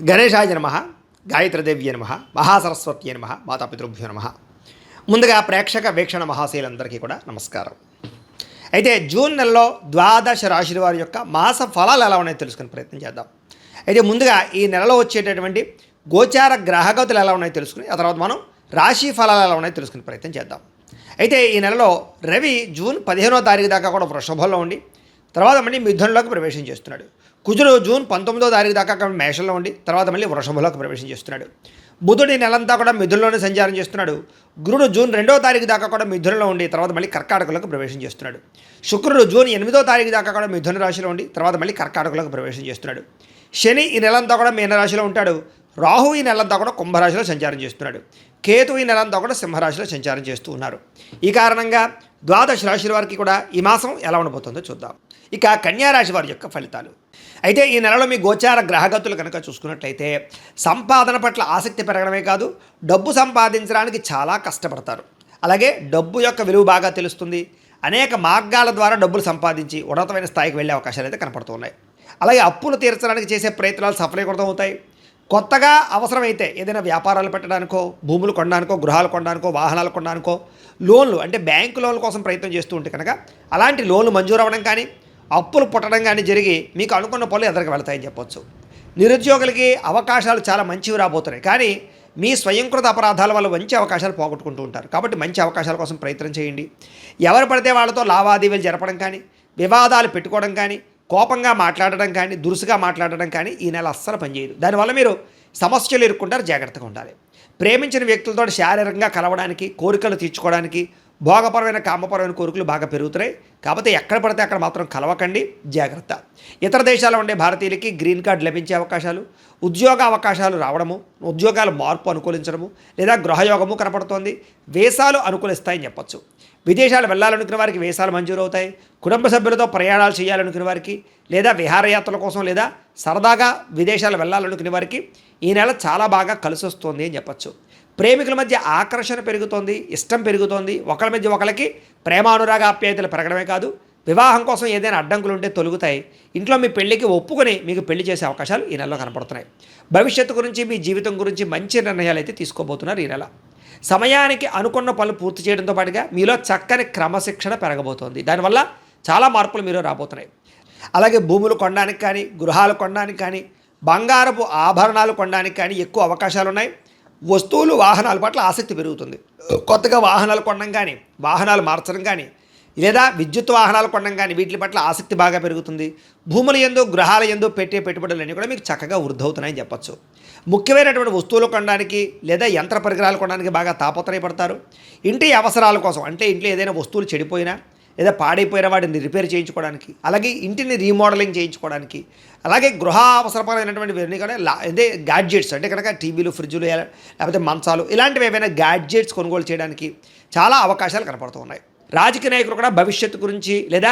గణేశాయ నమ, గాయత్రీదేవ్య నమ, మహాసరస్వత్యే నమ, మాతాపితృభ్యో నమ. ముందుగా ప్రేక్షక వీక్షణ మహాశయులందరికీ కూడా నమస్కారం. అయితే జూన్ నెలలో ద్వాదశ రాశుల వారి యొక్క మాస ఫలాలు ఎలా ఉన్నాయో తెలుసుకునే ప్రయత్నం చేద్దాం. అయితే ముందుగా ఈ నెలలో వచ్చేటటువంటి గోచార గ్రహగతులు ఎలా ఉన్నాయో తెలుసుకుని ఆ తర్వాత మనం రాశి ఫలాలు ఎలా ఉన్నాయో తెలుసుకునే ప్రయత్నం చేద్దాం. అయితే ఈ నెలలో రవి జూన్ 15వ తారీఖు దాకా కూడా వృషభంలో ఉండి తర్వాత మళ్ళీ మిథునంలోకి ప్రవేశం చేస్తున్నాడు. కుజుడు జూన్ 19వ తారీఖు దాకా మేషంలో ఉండి తర్వాత మళ్ళీ వృషభంలోకి ప్రవేశం చేస్తున్నాడు. బుధుడు ఈ నెలంతా కూడా మిథునంలోనే సంచారం చేస్తున్నాడు. గురుడు జూన్ 2వ తారీఖు దాకా కూడా మిథునంలో ఉండి తర్వాత మళ్ళీ కర్కాటకంలోకి ప్రవేశం చేస్తున్నాడు. శుక్రుడు జూన్ 8వ తారీఖు దాకా కూడా మిథున రాశిలో ఉండి తర్వాత మళ్ళీ కర్కాటకంలోకి ప్రవేశం చేస్తున్నాడు. శని ఈ నెలంతా కూడా మీనరాశిలో ఉంటాడు. రాహు ఈ నెలంతా కూడా కుంభరాశిలో సంచారం చేస్తున్నాడు. కేతు ఈ నెలంతా కూడా సింహరాశిలో సంచారం చేస్తూ ఉన్నారు. ఈ కారణంగా ద్వాదశ రాశుల వారికి కూడా ఈ మాసం ఎలా ఉండబోతుందో చూద్దాం. ఇక కన్యారాశి వారి యొక్క ఫలితాలు. అయితే ఈ నెలలో మీ గోచార గ్రహగతులు కనుక చూసుకున్నట్లయితే సంపాదన పట్ల ఆసక్తి పెరగడమే కాదు, డబ్బు సంపాదించడానికి చాలా కష్టపడతారు. అలాగే డబ్బు యొక్క విలువ బాగా తెలుస్తుంది. అనేక మార్గాల ద్వారా డబ్బులు సంపాదించి ఉన్నతమైన స్థాయికి వెళ్ళే అవకాశాలు అయితే కనపడుతూ ఉన్నాయి. అలాగే అప్పులు తీర్చడానికి చేసే ప్రయత్నాలు సఫలీకృతం అవుతాయి. కొత్తగా అవసరమైతే ఏదైనా వ్యాపారాలు పెట్టడానికో, భూములు కొనడానికో, గృహాలు కొనడానికో, వాహనాలు కొనడానికో, లోన్లు అంటే బ్యాంకు లోన్ల కోసం ప్రయత్నం చేస్తూ ఉంటే కనుక అలాంటి లోన్లు మంజూరు అవ్వడం కానీ, అప్పులు పుట్టడం కానీ జరిగి మీకు అనుకున్న పనులు ఎదురుకు వెళ్తాయని చెప్పొచ్చు. నిరుద్యోగులకి అవకాశాలు చాలా మంచివి రాబోతున్నాయి. కానీ మీ స్వయంకృత అపరాధాల వల్ల మంచి అవకాశాలు పోగొట్టుకుంటూ ఉంటారు. కాబట్టి మంచి అవకాశాల కోసం ప్రయత్నం చేయండి. ఎవరు పడితే వాళ్ళతో లావాదేవీలు జరపడం కానీ, వివాదాలు పెట్టుకోవడం కానీ, కోపంగా మాట్లాడడం కానీ, దురుసుగా మాట్లాడడం కానీ ఈ నెల అస్సలు పనిచేయదు. దానివల్ల మీరు సమస్యలు ఎదుర్కొంటారు. జాగ్రత్తగా ఉండాలి. ప్రేమించిన వ్యక్తులతో శారీరకంగా కలవడానికి, కోరికలు తీర్చుకోవడానికి, భోగపరమైన కామపరమైన కోరికలు బాగా పెరుగుతున్నాయి. కాకపోతే ఎక్కడ పడితే అక్కడ మాత్రం కలవకండి, జాగ్రత్త. ఇతర దేశాల్లో ఉండే భారతీయులకి గ్రీన్ కార్డు లభించే అవకాశాలు, ఉద్యోగ అవకాశాలు రావడము, ఉద్యోగాల మార్పు అనుకూలించడము లేదా గృహయోగము కనపడుతోంది. వీసాలు అనుకూలిస్తాయని చెప్పొచ్చు. విదేశాలు వెళ్ళాలనుకునే వారికి వీసాలు మంజూరు అవుతాయి. కుటుంబ సభ్యులతో ప్రయాణాలు చేయాలనుకునే వారికి లేదా విహారయాత్రల కోసం లేదా సరదాగా విదేశాలు వెళ్ళాలనుకునే వారికి ఈ నెల చాలా బాగా కలిసి వస్తుంది అని చెప్పచ్చు. ప్రేమికుల మధ్య ఆకర్షణ పెరుగుతోంది, ఇష్టం పెరుగుతోంది. ఒకరి మధ్య ఒకరికి ప్రేమానురాగ ఆప్యాయతలు పెరగడమే కాదు, వివాహం కోసం ఏదైనా అడ్డంకులు ఉంటే తొలుగుతాయి. ఇంట్లో మీ పెళ్లికి ఒప్పుకొని మీకు పెళ్లి చేసే అవకాశాలు ఈ నెలలో కనపడుతున్నాయి. భవిష్యత్తు గురించి, మీ జీవితం గురించి మంచి నిర్ణయాలు అయితే తీసుకోబోతున్నారు ఈ నెల. సమయానికి అనుకున్న పనులు పూర్తి చేయడంతో పాటుగా మీలో చక్కని క్రమశిక్షణ పెరగబోతోంది. దానివల్ల చాలా మార్పులు మీలో రాబోతున్నాయి. అలాగే భూములు కొనడానికి కానీ, గృహాలు కొనడానికి కానీ, బంగారపు ఆభరణాలు కొనడానికి కానీ ఎక్కువ అవకాశాలు ఉన్నాయి. వస్తువులు, వాహనాల పట్ల ఆసక్తి పెరుగుతుంది. కొత్తగా వాహనాలు కొనడం కానీ, వాహనాలు మార్చడం కానీ లేదా విద్యుత్ వాహనాలు కొనడం కానీ వీటి పట్ల ఆసక్తి బాగా పెరుగుతుంది. భూముల యందు, గృహాల యందు పెట్టే పెట్టుబడులన్నీ కూడా మీకు చక్కగా వృద్ధి అవుతున్నాయని చెప్పచ్చు. ముఖ్యమైనటువంటి వస్తువులు కొనడానికి లేదా యంత్ర పరికరాలు కొనడానికి బాగా తాపత్రయపడతారు. ఇంటి అవసరాల కోసం అంటే ఇంట్లో ఏదైనా వస్తువులు చెడిపోయినా లేదా పాడైపోయిన వాటిని రిపేర్ చేయించుకోవడానికి, అలాగే ఇంటిని రీమోడలింగ్ చేయించుకోవడానికి, అలాగే గృహ అవసరపరమైనటువంటి కూడా అదే గ్యాడ్జెట్స్ అంటే కనుక టీవీలు, ఫ్రిడ్జులు లేకపోతే మంచాలు ఇలాంటివి ఏవైనా గ్యాడ్జెట్స్ కొనుగోలు చేయడానికి చాలా అవకాశాలు కనపడుతూ ఉన్నాయి. రాజకీయ నాయకులు కూడా భవిష్యత్తు గురించి లేదా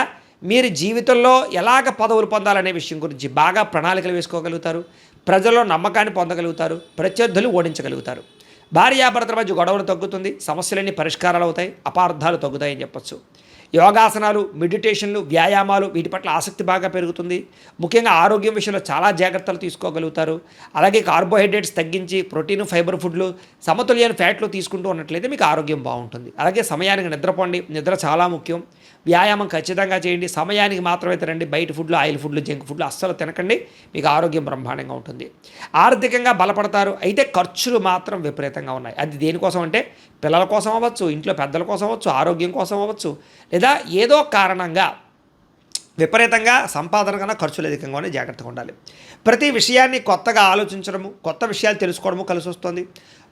మీరు జీవితంలో ఎలాగ పదవులు పొందాలనే విషయం గురించి బాగా ప్రణాళికలు వేసుకోగలుగుతారు. ప్రజల్లో నమ్మకాన్ని పొందగలుగుతారు. ప్రత్యర్థులు ఓడించగలుగుతారు. భార్యాభర్తల మధ్య గొడవలు తగ్గుతుంది. సమస్యలన్నీ పరిష్కారాలు అవుతాయి. అపార్థాలు తగ్గుతాయని చెప్పచ్చు. యోగాసనాలు, మెడిటేషన్లు, వ్యాయామాలు వీటి పట్ల ఆసక్తి బాగా పెరుగుతుంది. ముఖ్యంగా ఆరోగ్యం విషయంలో చాలా జాగ్రత్తలు తీసుకోగలుగుతారు. అలాగే కార్బోహైడ్రేట్స్ తగ్గించి ప్రోటీన్, ఫైబర్ ఫుడ్లు, సమతుల్యమైన ఫ్యాట్లు తీసుకుంటూ ఉన్నట్లయితే మీకు ఆరోగ్యం బాగుంటుంది. అలాగే సమయానికి నిద్రపోండి. నిద్ర చాలా ముఖ్యం. వ్యాయామం ఖచ్చితంగా చేయండి. సమయానికి మాత్రమే తినండి. బయట ఫుడ్లు, ఆయిల్ ఫుడ్లు, జంక్ ఫుడ్లు అస్సలు తినకండి. మీకు ఆరోగ్యం బ్రహ్మాండంగా ఉంటుంది. ఆర్థికంగా బలపడతారు. అయితే ఖర్చులు మాత్రం విపరీతంగా ఉన్నాయి. అది దేనికోసం అంటే పిల్లల కోసం అవ్వచ్చు, ఇంట్లో పెద్దల కోసం అవ్వచ్చు, ఆరోగ్యం కోసం అవ్వచ్చు, లేదా ఏదో కారణంగా విపరీతంగా సంపాదన కన్నా ఖర్చులు అధికంగానే జాగ్రత్తగా ఉండాలి. ప్రతి విషయాన్ని కొత్తగా ఆలోచించడము, కొత్త విషయాలు తెలుసుకోవడము కలిసి వస్తుంది.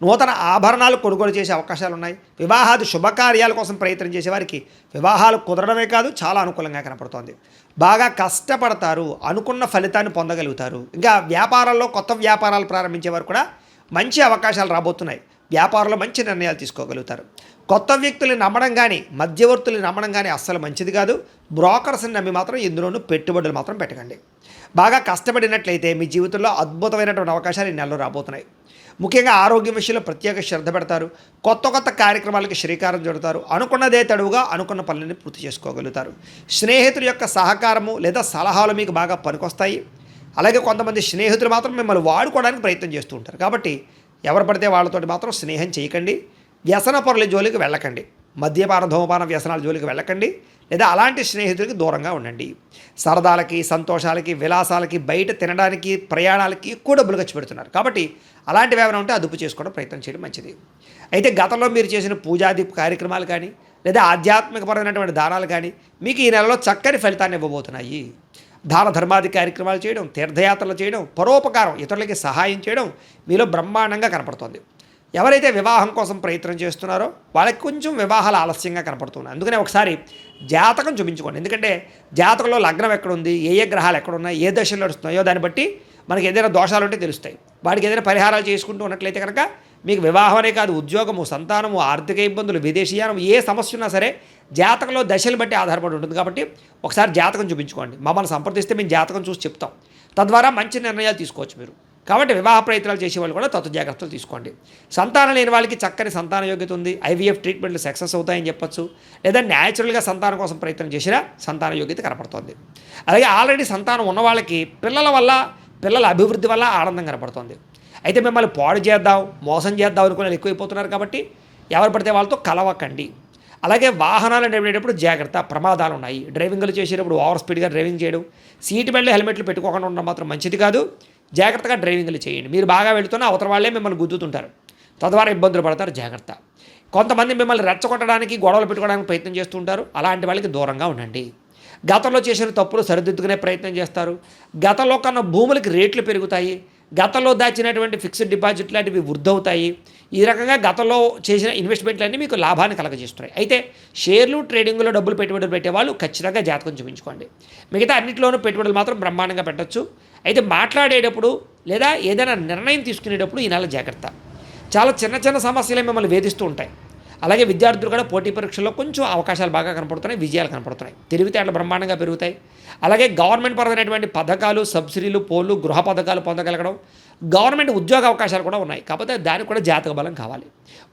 నూతన ఆభరణాలు కొనుగోలు చేసే అవకాశాలు ఉన్నాయి. వివాహాది శుభకార్యాల కోసం ప్రయత్నం చేసే వారికి వివాహాలు కుదరడమే కాదు చాలా అనుకూలంగా కనపడుతోంది. బాగా కష్టపడతారు, అనుకున్న ఫలితాన్ని పొందగలుగుతారు. ఇంకా వ్యాపారాల్లో కొత్త వ్యాపారాలు ప్రారంభించే వారు కూడా మంచి అవకాశాలు రాబోతున్నాయి. వ్యాపారంలో మంచి నిర్ణయాలు తీసుకోగలుగుతారు. కొత్త వ్యక్తుల్ని నమ్మడం కానీ, మధ్యవర్తుల్ని నమ్మడం కానీ అస్సలు మంచిది కాదు. బ్రోకర్స్ని నమ్మి మాత్రం ఇందులోనూ పెట్టుబడులు మాత్రం పెట్టకండి. బాగా కష్టపడినట్లయితే మీ జీవితంలో అద్భుతమైనటువంటి అవకాశాలు ఈ నెలలో రాబోతున్నాయి. ముఖ్యంగా ఆరోగ్యం విషయంలో ప్రత్యేక శ్రద్ధ పెడతారు. కొత్త కార్యక్రమాలకి శ్రీకారం చుడతారు. అనుకున్నదే తడువుగా అనుకున్న పనులని పూర్తి చేసుకోగలుగుతారు. స్నేహితుల యొక్క సహకారము లేదా సలహాలు మీకు బాగా పనికొస్తాయి. అలాగే కొంతమంది స్నేహితులు మాత్రం మిమ్మల్ని వాడుకోవడానికి ప్రయత్నం చేస్తూ ఉంటారు. కాబట్టి ఎవరు పడితే వాళ్ళతోటి మాత్రం స్నేహం చేయకండి. వ్యసన పరుల జోలికి వెళ్ళకండి. మద్యపాన ధూమపాన వ్యసనాల జోలికి వెళ్ళకండి. లేదా అలాంటి స్నేహితులకి దూరంగా ఉండండి. సరదాలకి, సంతోషాలకి, విలాసాలకి, బయట తినడానికి, ప్రయాణాలకి ఎక్కువ డబ్బులు ఖర్చు పెడుతున్నారు. కాబట్టి అలాంటివి ఏమైనా ఉంటే అదుపు చేసుకోవడం ప్రయత్నం చేయడం మంచిది. అయితే గతంలో మీరు చేసిన పూజాది కార్యక్రమాలు కానీ లేదా ఆధ్యాత్మికపరమైనటువంటి దానాలు కానీ మీకు ఈ నెలలో చక్కని ఫలితాన్ని ఇవ్వబోతున్నాయి. దాన ధర్మాది కార్యక్రమాలు చేయడం, తీర్థయాత్రలు చేయడం, పరోపకారం, ఇతరులకి సహాయం చేయడం మీలో బ్రహ్మాండంగా కనపడుతుంది. ఎవరైతే వివాహం కోసం ప్రయత్నం చేస్తున్నారో వాళ్ళకి కొంచెం వివాహాలు ఆలస్యంగా కనపడుతున్నాయి. అందుకనే ఒకసారి జాతకం చూపించుకోండి. ఎందుకంటే జాతకంలో లగ్నం ఎక్కడుంది, ఏ ఏ గ్రహాలు ఎక్కడున్నాయి, ఏ దశలు నడుస్తున్నాయో దాన్ని బట్టి మనకి ఏదైనా దోషాలు ఉంటే తెలుస్తాయి. వాటికి ఏదైనా పరిహారాలు చేసుకుంటూ ఉన్నట్లయితే కనుక మీకు వివాహం అనే కాదు, ఉద్యోగము, సంతానము, ఆర్థిక ఇబ్బందులు, విదేశీయానం, ఏ సమస్య ఉన్నా సరే జాతకంలో దశలు బట్టి ఆధారపడి ఉంటుంది. కాబట్టి ఒకసారి జాతకం చూపించుకోండి. మమ్మల్ని సంప్రదిస్తే మేము జాతకం చూసి చెప్తాం. తద్వారా మంచి నిర్ణయాలు తీసుకోవచ్చు మీరు. కాబట్టి వివాహ ప్రయత్నాలు చేసేవాళ్ళు కూడా తత్వ జాగ్రత్తలు తీసుకోండి. సంతానం లేని వాళ్ళకి చక్కని సంతాన యోగ్యత ఉంది. ఐవీఎఫ్ ట్రీట్మెంట్లు సక్సెస్ అవుతాయని చెప్పొచ్చు. లేదా న్యాచురల్గా సంతానం కోసం ప్రయత్నం చేసినా సంతాన యోగ్యత కనపడుతుంది. అలాగే ఆల్రెడీ సంతానం ఉన్న వాళ్ళకి పిల్లల అభివృద్ధి వల్ల ఆనందం కనపడుతుంది. అయితే మిమ్మల్ని పాడు చేద్దాం, మోసం చేద్దాం అనుకునే వాళ్ళు ఎక్కువైపోతున్నారు. కాబట్టి ఎవరు పడితే వాళ్ళతో కలవకండి. అలాగే వాహనాలు నడిపేటప్పుడు జాగ్రత్త, ప్రమాదాలు ఉన్నాయి. డ్రైవింగ్లు చేసేటప్పుడు ఓవర్ స్పీడ్గా డ్రైవింగ్ చేయడం, సీట్ బెల్ట్, హెల్మెట్లు పెట్టుకోకుండా ఉండడం మాత్రం మంచిది కాదు. జాగ్రత్తగా డ్రైవింగ్లు చేయండి. మీరు బాగా వెళుతున్నా అవతల వాళ్ళే మిమ్మల్ని గుద్దుతుంటారు, తద్వారా ఇబ్బందులు పడతారు. జాగ్రత్త. కొంతమంది మిమ్మల్ని రెచ్చగొట్టడానికి, గొడవలు పెట్టుకోవడానికి ప్రయత్నం చేస్తూ ఉంటారు. అలాంటి వాళ్ళకి దూరంగా ఉండండి. గతంలో చేసిన తప్పులు సరిదిద్దుకునే ప్రయత్నం చేస్తారు. గతంలో కన్నా భూములకి రేట్లు పెరుగుతాయి. గతంలో దాచినటువంటి ఫిక్స్డ్ డిపాజిట్ లాంటివి వృద్ధవుతాయి. ఈ రకంగా గతంలో చేసిన ఇన్వెస్ట్మెంట్లన్నీ మీకు లాభాన్ని కలగజేస్తున్నాయి. అయితే షేర్లు, ట్రేడింగ్లో డబ్బులు పెట్టుబడులు పెట్టేవాళ్ళు ఖచ్చితంగా జాతకం చూపించుకోండి. మిగతా అన్నింటిలోనూ పెట్టుబడులు మాత్రం బ్రహ్మాండంగా పెట్టచ్చు. అయితే మాట్లాడేటప్పుడు లేదా ఏదైనా నిర్ణయం తీసుకునేటప్పుడు ఈ నెల జాగ్రత్త. చాలా చిన్న చిన్న సమస్యలే మిమ్మల్ని వేధిస్తూ ఉంటాయి. అలాగే విద్యార్థులు కూడా పోటీ పరీక్షల్లో కొంచెం అవకాశాలు బాగా కనపడుతున్నాయి, విజయాలు కనపడుతున్నాయి, తెలివితేటలు బ్రహ్మాండంగా పెరుగుతాయి. అలాగే గవర్నమెంట్ పరమైనటువంటి పథకాలు, సబ్సిడీలు, పోలు, గృహ పథకాలు పొందగలగడం, గవర్నమెంట్ ఉద్యోగ అవకాశాలు కూడా ఉన్నాయి. కాకపోతే దానికి కూడా జాతక బలం కావాలి.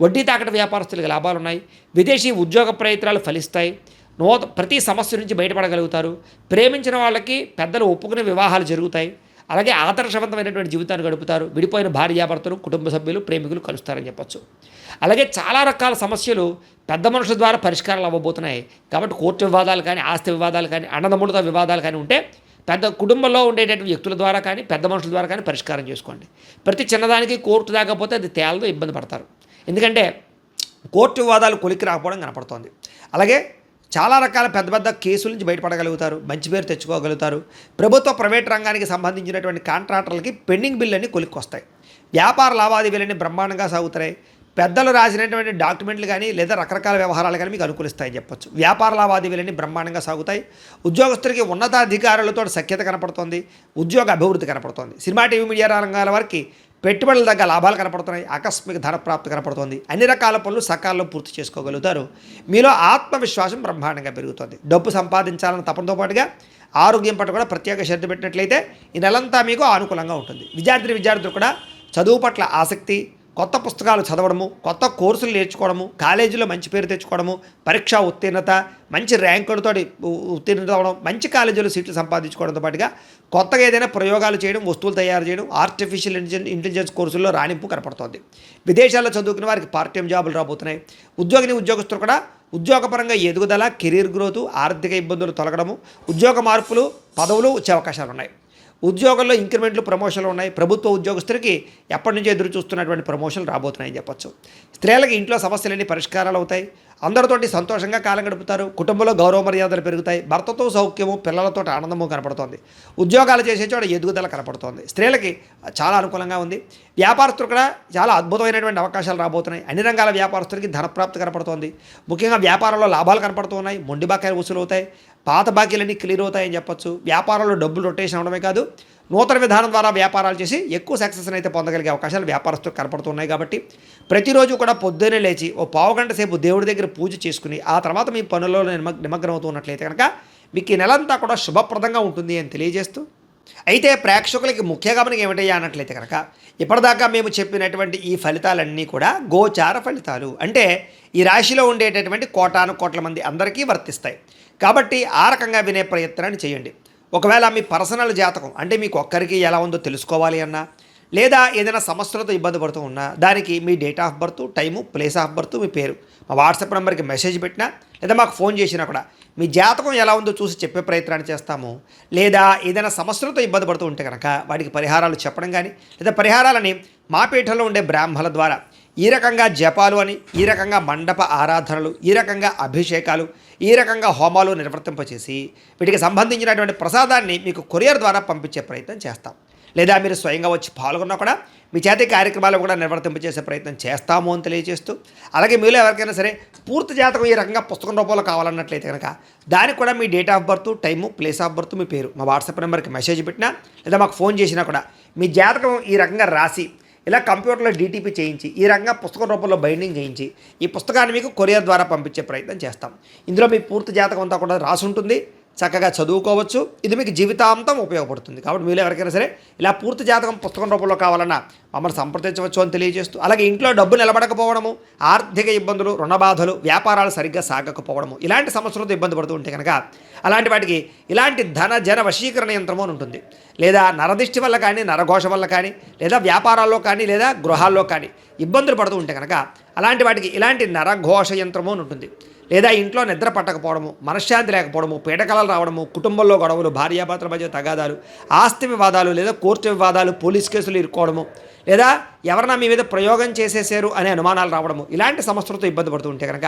వడ్డీ తాకట వ్యాపారస్తులకు లాభాలు ఉన్నాయి. విదేశీ ఉద్యోగ ప్రయత్నాలు ఫలిస్తాయి. ప్రతి సమస్య నుంచి బయటపడగలుగుతారు. ప్రేమించిన వాళ్ళకి పెద్దలు ఒప్పుకునే వివాహాలు జరుగుతాయి. అలాగే ఆదర్శవంతమైనటువంటి జీవితాన్ని గడుపుతారు. విడిపోయిన భార్యాభర్తలు, కుటుంబ సభ్యులు, ప్రేమికులు కలుస్తారని చెప్పచ్చు. అలాగే చాలా రకాల సమస్యలు పెద్ద మనుషుల ద్వారా పరిష్కారాలు అవ్వబోతున్నాయి. కాబట్టి కోర్టు వివాదాలు కానీ, ఆస్తి వివాదాలు కానీ, అన్నదమ్ములతో వివాదాలు కానీ ఉంటే పెద్ద కుటుంబంలో ఉండేటటువంటి వ్యక్తుల ద్వారా కానీ, పెద్ద మనుషుల ద్వారా కానీ పరిష్కారం చేసుకోండి. ప్రతి చిన్నదానికి కోర్టు దాకపోతే అది తేలదో, ఇబ్బంది పడతారు. ఎందుకంటే కోర్టు వివాదాలు కొలిక్కి రాకపోవడం కనపడుతోంది. అలాగే చాలా రకాల పెద్ద పెద్ద కేసుల నుంచి బయటపడగలుగుతారు. మంచి పేరు తెచ్చుకోగలుగుతారు. ప్రభుత్వ, ప్రైవేట్ రంగానికి సంబంధించినటువంటి కాంట్రాక్టర్లకి పెండింగ్ బిల్లుని కొలిక్కొస్తాయి. వ్యాపార లావాదేవీలన్నీ బ్రహ్మాండంగా సాగుతాయి. పెద్దలు రాసినటువంటి డాక్యుమెంట్లు కానీ లేదా రకరకాల వ్యవహారాలు కానీ మీకు అనుకూలిస్తాయని చెప్పొచ్చు. వ్యాపార లావాదేవీలన్నీ బ్రహ్మాండంగా సాగుతాయి. ఉద్యోగస్తులకి ఉన్నతాధికారులతో సఖ్యత కనపడుతుంది. ఉద్యోగ అభివృద్ధి కనపడుతుంది. సినిమా, టీవీ, మీడియా రంగాల వారికి పెట్టుబడుల దగ్గర లాభాలు కనపడుతున్నాయి. ఆకస్మిక ధనప్రాప్తి కనపడుతుంది. అన్ని రకాల పనులు సకాలంలో పూర్తి చేసుకోగలుగుతారు. మీలో ఆత్మవిశ్వాసం బ్రహ్మాండంగా పెరుగుతుంది. డబ్బు సంపాదించాలన్న తపనతో పాటుగా ఆరోగ్యం పట్ల కూడా ప్రత్యేక శ్రద్ధ పెట్టినట్లయితే ఈ నెలంతా మీకు అనుకూలంగా ఉంటుంది. విద్యార్థులు కూడా చదువు పట్ల ఆసక్తి, కొత్త పుస్తకాలు చదవడము, కొత్త కోర్సులు నేర్చుకోవడము, కాలేజీలో మంచి పేరు తెచ్చుకోవడము, పరీక్షా ఉత్తీర్ణత, మంచి ర్యాంకులతో ఉత్తీర్ణత అవ్వడం, మంచి కాలేజీలో సీట్లు సంపాదించుకోవడంతో పాటుగా కొత్తగా ఏదైనా ప్రయోగాలు చేయడం, వస్తువులు తయారు చేయడం, ఆర్టిఫిషియల్ ఇంటెలిజెన్స్ కోర్సుల్లో రాణింపు కనపడుతోంది. విదేశాల్లో చదువుకునే వారికి పార్ట్ టైం జాబులు రాబోతున్నాయి. ఉద్యోగస్తులు కూడా ఉద్యోగపరంగా ఎదుగుదల, కెరీర్ గ్రోత్, ఆర్థిక ఇబ్బందులు తొలగడము, ఉద్యోగ మార్పులు, పదవులు వచ్చే అవకాశాలు ఉన్నాయి. ఉద్యోగంలో ఇంక్రిమెంట్లు, ప్రమోషన్లు ఉన్నాయి. ప్రభుత్వ ఉద్యోగస్తులకి ఎప్పటి నుంచో ఎదురు చూస్తున్నటువంటి ప్రమోషన్లు రాబోతున్నాయని చెప్పొచ్చు. స్త్రీలకి ఇంట్లో సమస్యలన్నీ పరిష్కారాలు అవుతాయి. అందరితోటి సంతోషంగా కాలం గడుపుతారు. కుటుంబంలో గౌరవ మర్యాదలు పెరుగుతాయి. భర్తతో సౌఖ్యము, పిల్లలతో ఆనందము కనపడుతోంది. ఉద్యోగాలు చేసే చోట ఎదుగుదల కనపడుతోంది. స్త్రీలకి చాలా అనుకూలంగా ఉంది. వ్యాపారస్తులు కూడా చాలా అద్భుతమైనటువంటి అవకాశాలు రాబోతున్నాయి. అన్ని రంగాల వ్యాపారస్తులకి ధనప్రాప్తి కనపడుతోంది. ముఖ్యంగా వ్యాపారంలో లాభాలు కనపడుతున్నాయి. మొండి బాకాయలు వసూలు అవుతాయి. పాత బాకీలన్నీ క్లియర్ అవుతాయని చెప్పొచ్చు. వ్యాపారంలో డబ్బులు రొటేషన్ అవడమే కాదు, నూతన విధానం ద్వారా వ్యాపారాలు చేసి ఎక్కువ సక్సెస్ని అయితే పొందగలిగే అవకాశాలు వ్యాపారస్తులకు కనపడుతున్నాయి. కాబట్టి ప్రతిరోజు కూడా పొద్దున్నే లేచి ఓ పావుగంట సేపు దేవుడి దగ్గర పూజ చేసుకుని ఆ తర్వాత మీ పనుల్లో నిమగ్నం అవుతున్నట్లయితే కనుక మీకు ఈ నెలంతా కూడా శుభప్రదంగా ఉంటుంది అని తెలియజేస్తూ, అయితే ప్రేక్షకులకి ముఖ్య గమనం ఏమిటయ్యా అన్నట్లయితే కనుక ఇప్పటిదాకా మేము చెప్పినటువంటి ఈ ఫలితాలన్నీ కూడా గోచార ఫలితాలు. అంటే ఈ రాశిలో ఉండేటటువంటి కోటాను కోట్ల మంది అందరికీ వర్తిస్తాయి. కాబట్టి ఆ రకంగా వినే ప్రయత్నాన్ని చేయండి. ఒకవేళ మీ పర్సనల్ జాతకం అంటే మీకు ఒక్కరికి ఎలా ఉందో తెలుసుకోవాలి అన్నా, లేదా ఏదైనా సమస్యలతో ఇబ్బంది పడుతూ ఉన్నా దానికి మీ date of birth, time, place of birth, మీ పేరు మా వాట్సాప్ నెంబర్కి మెసేజ్ పెట్టినా లేదా మాకు ఫోన్ చేసినా కూడా మీ జాతకం ఎలా ఉందో చూసి చెప్పే ప్రయత్నాన్ని చేస్తాము. లేదా ఏదైనా సమస్యలతో ఇబ్బంది పడుతూ ఉంటే కనుక వాటికి పరిహారాలు చెప్పడం కానీ లేదా పరిహారాలని మా పీఠంలో ఉండే బ్రాహ్మణుల ద్వారా ఈ రకంగా జపాలు అని, ఈ రకంగా మండప ఆరాధనలు, ఈ రకంగా అభిషేకాలు, ఈ రకంగా హోమాలు నిర్వర్తింపచేసి వీటికి సంబంధించినటువంటి ప్రసాదాన్ని మీకు కొరియర్ ద్వారా పంపించే ప్రయత్నం చేస్తాం. లేదా మీరు స్వయంగా వచ్చి పాల్గొన్నా కూడా మీ చేతి కార్యక్రమాలు కూడా నిర్వర్తింపచేసే ప్రయత్నం చేస్తాము అని తెలియజేస్తూ, అలాగే మీలో ఎవరికైనా సరే పూర్తి జాతకం ఈ రకంగా పుస్తకం రూపంలో కావాలన్నట్లయితే కనుక దానికి కూడా మీ date of birth, time, place of birth, మీ పేరు మా వాట్సాప్ నెంబర్కి మెసేజ్ పెట్టినా లేదా మాకు ఫోన్ చేసినా కూడా మీ జాతకం ఈ రకంగా రాసి ఇలా కంప్యూటర్లో డీటీపీ చేయించి ఈ రకంగా పుస్తకం రూపంలో బైండింగ్ చేయించి ఈ పుస్తకాన్ని మీకు కొరియర్ ద్వారా పంపించే ప్రయత్నం చేస్తాం. ఇందులో మీ పూర్తి జాతకం అంతా కూడా రాసి ఉంటుంది, చక్కగా చదువుకోవచ్చు. ఇది మీకు జీవితాంతం ఉపయోగపడుతుంది. కాబట్టి మీరు ఎవరికైనా సరే ఇలా పూర్తి జాతకం పుస్తకం రూపంలో కావాలన్నా మమ్మల్ని సంప్రదించవచ్చు అని తెలియజేస్తూ, అలాగే ఇంట్లో డబ్బు నిలబడకపోవడము, ఆర్థిక ఇబ్బందులు, రుణ బాధలు, వ్యాపారాలు సరిగ్గా సాగకపోవడము, ఇలాంటి సమస్యలతో ఇబ్బంది పడుతూ ఉంటే కనుక అలాంటి వాటికి ఇలాంటి ధన జన వశీకరణ యంత్రము అని ఉంటుంది. లేదా నరదిష్టి వల్ల కానీ, నరఘోష వల్ల కానీ, లేదా వ్యాపారాల్లో కానీ, లేదా గృహాల్లో కానీ ఇబ్బందులు పడుతూ ఉంటే కనుక అలాంటి వాటికి ఇలాంటి నరఘోష యంత్రము అని ఉంటుంది. లేదా ఇంట్లో నిద్ర పట్టకపోవడము, మనశ్శాంతి లేకపోవడము, పీడకలలు రావడము, కుటుంబంలో గొడవలు, భార్యాభర్తల మధ్య తగాదాలు, ఆస్తి వివాదాలు, లేదా కోర్టు వివాదాలు, పోలీస్ కేసులు ఇరుక్కోవడము, లేదా ఎవరైనా మీ మీద ప్రయోగం చేసేసారు అనే అనుమానాలు రావడము, ఇలాంటి సమస్యలతో ఇబ్బంది పడుతూ ఉంటే కనుక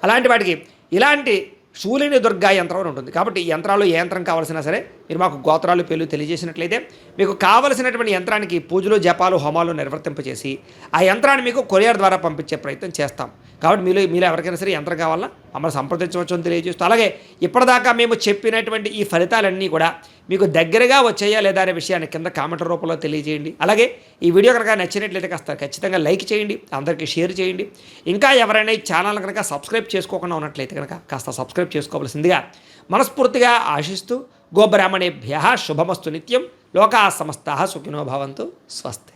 అలాంటి వాటికి ఇలాంటి శూలిని దుర్గా యంత్రం అని ఉంటుంది. కాబట్టి ఈ యంత్రాలు ఏ యంత్రం కావాల్సినా సరే మీరు మాకు గోత్రాలు, పేర్లు తెలియజేసినట్లయితే మీకు కావలసినటువంటి యంత్రానికి పూజలు, జపాలు, హోమాలు నిర్వర్తింపచేసి ఆ యంత్రాన్ని మీకు కొరియర్ ద్వారా పంపించే ప్రయత్నం చేస్తాం. కాబట్టి మీలో ఎవరికైనా సరే యంత్రం కావాలన్నా మమ్మల్ని సంప్రదించవచ్చు అని తెలియజేస్తూ, అలాగే ఇప్పటిదాకా మేము చెప్పినటువంటి ఈ ఫలితాలన్నీ కూడా మీకు దగ్గరగా వచ్చాయా లేదా అనే విషయాన్ని కింద కామెంట్ రూపంలో తెలియజేయండి. అలాగే ఈ వీడియో కనుక నచ్చినట్లయితే కాస్త ఖచ్చితంగా లైక్ చేయండి, అందరికీ షేర్ చేయండి. ఇంకా ఎవరైనా ఈ ఛానల్ కనుక సబ్స్క్రైబ్ చేసుకోకుండా ఉన్నట్లయితే కనుక కాస్త సబ్స్క్రైబ్ చేసుకోవాల్సిందిగా మనస్ఫూర్తిగా ఆశిస్తూ, గోబ్రాహ్మణేభ్యః శుభమస్తు నిత్యం, లోకాః సమస్తాః సుఖినో భవంతు. స్వస్తి.